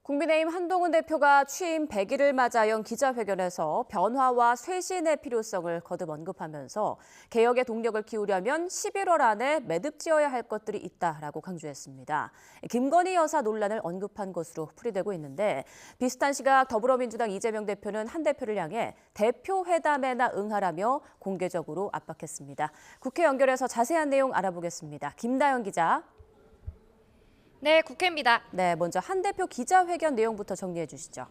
국민의힘 한동훈 대표가 취임 100일을 맞아 연 기자회견에서 변화와 쇄신의 필요성을 거듭 언급하면서 개혁의 동력을 키우려면 11월 안에 매듭지어야 할 것들이 있다라고 강조했습니다. 김건희 여사 논란을 언급한 것으로 풀이되고 있는데 비슷한 시각 더불어민주당 이재명 대표는 한 대표를 향해 대표 회담에나 응하라며 공개적으로 압박했습니다. 국회 연결해서 자세한 내용 알아보겠습니다. 김다연 기자. 네, 국회입니다. 네, 먼저 한 대표 기자회견 내용부터 정리해 주시죠.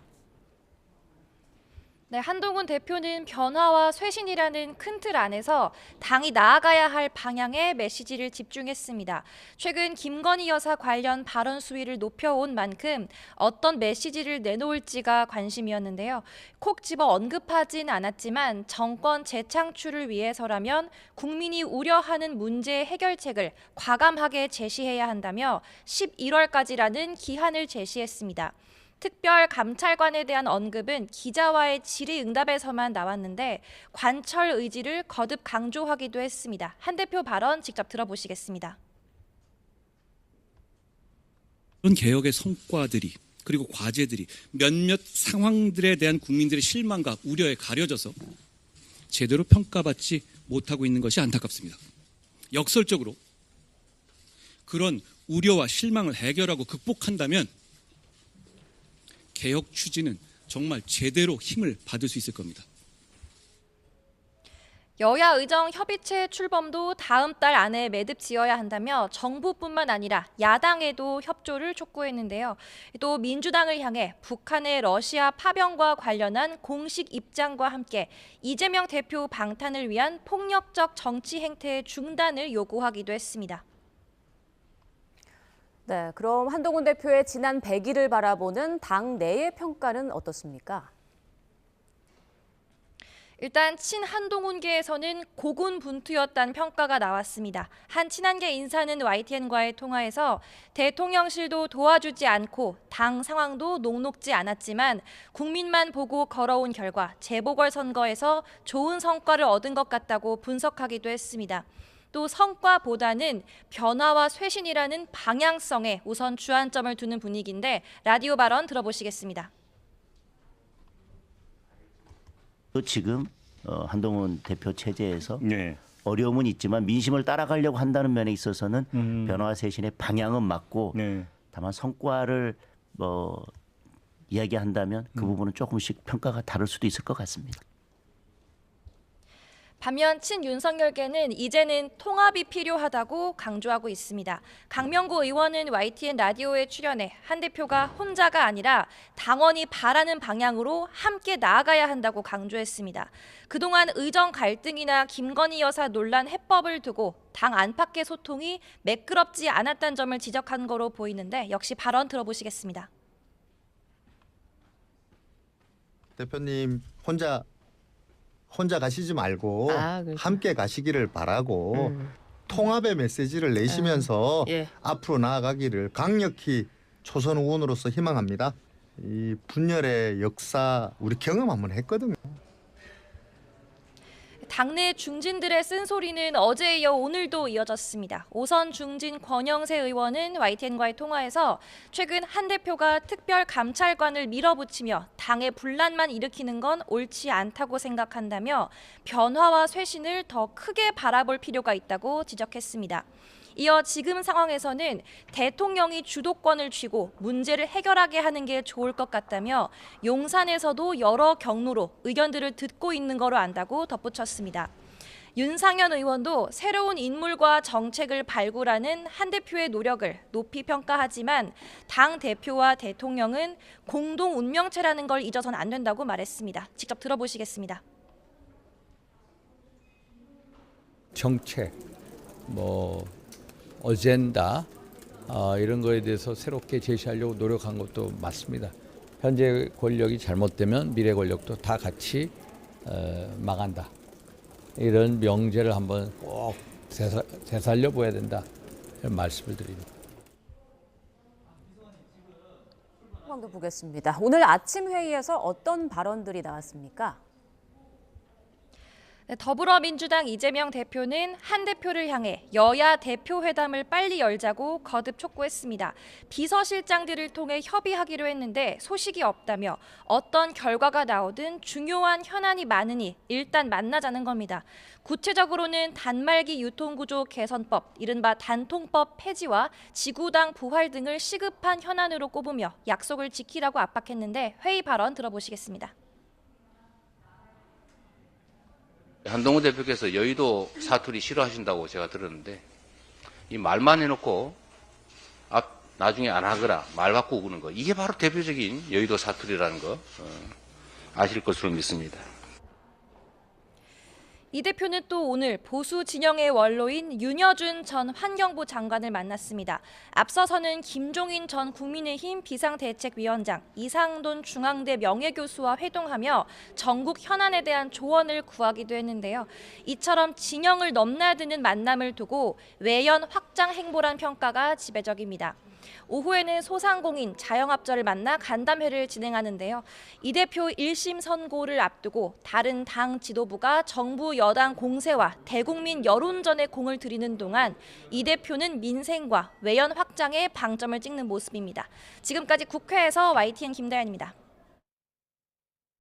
네, 한동훈 대표는 변화와 쇄신이라는 큰 틀 안에서 당이 나아가야 할 방향에 메시지를 집중했습니다. 최근 김건희 여사 관련 발언 수위를 높여온 만큼 어떤 메시지를 내놓을지가 관심이었는데요. 콕 집어 언급하진 않았지만 정권 재창출을 위해서라면 국민이 우려하는 문제 해결책을 과감하게 제시해야 한다며 11월까지라는 기한을 제시했습니다. 특별 감찰관에 대한 언급은 기자와의 질의응답에서만 나왔는데 관철 의지를 거듭 강조하기도 했습니다. 한 대표 발언 직접 들어보시겠습니다. 그런 개혁의 성과들이 그리고 과제들이 몇몇 상황들에 대한 국민들의 실망과 우려에 가려져서 제대로 평가받지 못하고 있는 것이 안타깝습니다. 역설적으로 그런 우려와 실망을 해결하고 극복한다면 개혁 추진은 정말 제대로 힘을 받을 수 있을 겁니다. 여야 의정 협의체 출범도 다음 달 안에 매듭 지어야 한다며 정부뿐만 아니라 야당에도 협조를 촉구했는데요. 또 민주당을 향해 북한의 러시아 파병과 관련한 공식 입장과 함께 이재명 대표 방탄을 위한 폭력적 정치 행태의 중단을 요구하기도 했습니다. 네, 그럼 한동훈 대표의 지난 100일을 바라보는 당 내의 평가는 어떻습니까? 일단 친한동훈계에서는 고군분투였다는 평가가 나왔습니다. 한 친한계 인사는 YTN과의 통화에서 대통령실도 도와주지 않고 당 상황도 녹록지 않았지만 국민만 보고 걸어온 결과 재보궐선거에서 좋은 성과를 얻은 것 같다고 분석하기도 했습니다. 또 성과보다는 변화와 쇄신이라는 방향성에 우선 주안점을 두는 분위기인데 라디오 발언 들어보시겠습니다. 지금 한동훈 대표 체제에서 어려움은 있지만 민심을 따라가려고 한다는 면에 있어서는 변화와 쇄신의 방향은 맞고 다만 성과를 이야기한다면 그 부분은 조금씩 평가가 다를 수도 있을 것 같습니다. 반면 친윤석열계는 이제는 통합이 필요하다고 강조하고 있습니다. 강명구 의원은 YTN 라디오에 출연해 한 대표가 혼자가 아니라 당원이 바라는 방향으로 함께 나아가야 한다고 강조했습니다. 그동안 의정 갈등이나 김건희 여사 논란 해법을 두고 당 안팎의 소통이 매끄럽지 않았다는 점을 지적한 거로 보이는데 역시 발언 들어보시겠습니다. 대표님 혼자 가시지 말고 그렇죠. 함께 가시기를 바라고 통합의 메시지를 내시면서 예. 앞으로 나아가기를 강력히 초선 의원으로서 희망합니다. 이 분열의 역사 우리 경험 한번 했거든요. 당내 중진들의 쓴소리는 어제에 이어 오늘도 이어졌습니다. 오선 중진 권영세 의원은 YTN과의 통화에서 최근 한 대표가 특별 감찰관을 밀어붙이며 당의 분란만 일으키는 건 옳지 않다고 생각한다며 변화와 쇄신을 더 크게 바라볼 필요가 있다고 지적했습니다. 이어 지금 상황에서는 대통령이 주도권을 쥐고 문제를 해결하게 하는 게 좋을 것 같다며 용산에서도 여러 경로로 의견들을 듣고 있는 거로 안다고 덧붙였습니다. 윤상현 의원도 새로운 인물과 정책을 발굴하는 한 대표의 노력을 높이 평가하지만 당 대표와 대통령은 공동 운명체라는 걸 잊어서는 안 된다고 말했습니다. 직접 들어보시겠습니다. 정책, 어젠다 이런 거에 대해서 새롭게 제시하려고 노력한 것도 맞습니다. 현재 권력이 잘못되면 미래 권력도 다 같이 망한다. 이런 명제를 한번 꼭 되살려 보아야 된다. 이런 말씀을 드립니다. 상황도 보겠습니다. 오늘 아침 회의에서 어떤 발언들이 나왔습니까? 더불어민주당 이재명 대표는 한 대표를 향해 여야 대표회담을 빨리 열자고 거듭 촉구했습니다. 비서실장들을 통해 협의하기로 했는데 소식이 없다며 어떤 결과가 나오든 중요한 현안이 많으니 일단 만나자는 겁니다. 구체적으로는 단말기 유통구조 개선법, 이른바 단통법 폐지와 지구당 부활 등을 시급한 현안으로 꼽으며 약속을 지키라고 압박했는데 회의 발언 들어보시겠습니다. 한동훈 대표께서 여의도 사투리 싫어하신다고 제가 들었는데 이 말만 해놓고 나중에 안 하거나 말 바꾸고 그러는 거 이게 바로 대표적인 여의도 사투리라는 거 아실 것으로 믿습니다. 이 대표는 또 오늘 보수 진영의 원로인 윤여준 전 환경부 장관을 만났습니다. 앞서서는 김종인 전 국민의힘 비상대책위원장, 이상돈 중앙대 명예교수와 회동하며 전국 현안에 대한 조언을 구하기도 했는데요. 이처럼 진영을 넘나드는 만남을 두고 외연 확장 행보란 평가가 지배적입니다. 오후에는 소상공인, 자영업자를 만나 간담회를 진행하는데요. 이 대표 1심 선고를 앞두고 다른 당 지도부가 정부 여당 공세와 대국민 여론전에 공을 들이는 동안 이 대표는 민생과 외연 확장에 방점을 찍는 모습입니다. 지금까지 국회에서 YTN 김다연입니다.